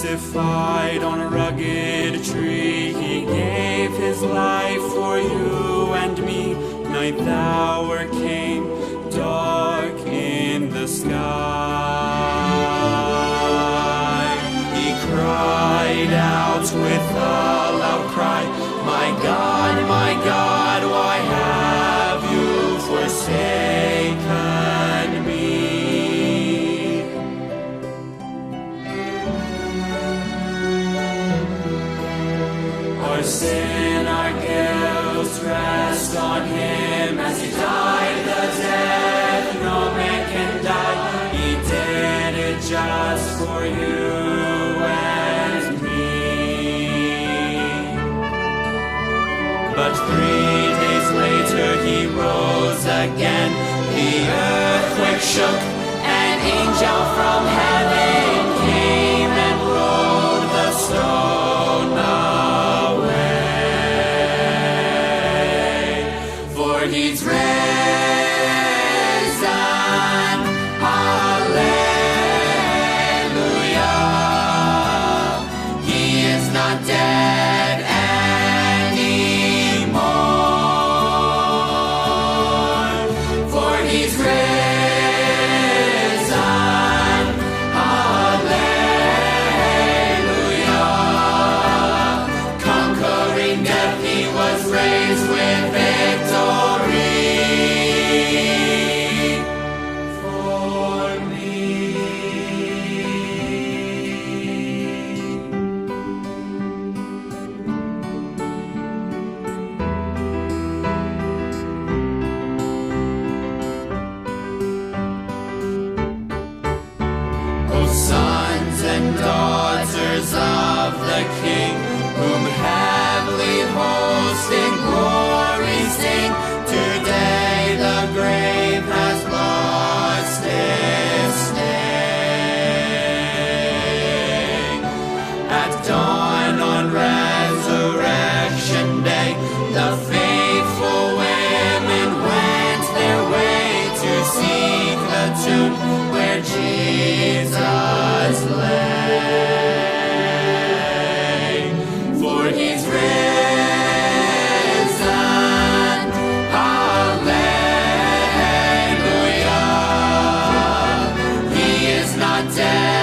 crucified on a rugged tree. He gave his life for you and me. Night the hour came, dark in the sky. He cried out with a loud cry, my God, why have you forsaken me? Our sin, our guilt rest on him. As he died the death no man can die, he did it just for you and me. But 3 days later he rose again. The earthquake shook, an angel from heaven came and rolled the stone away. For he's risen, hallelujah. He is not dead anymore. For he's risen, hallelujah. Conquering death, he was raised with victory for me. O sons and daughters of the King, whom heavenly hosts in glory sing, today the grave has lost its sting. At dawn on resurrection day, the faithful women went their way to seek the tomb where Jesus lay. For he's risen, hallelujah. He is not dead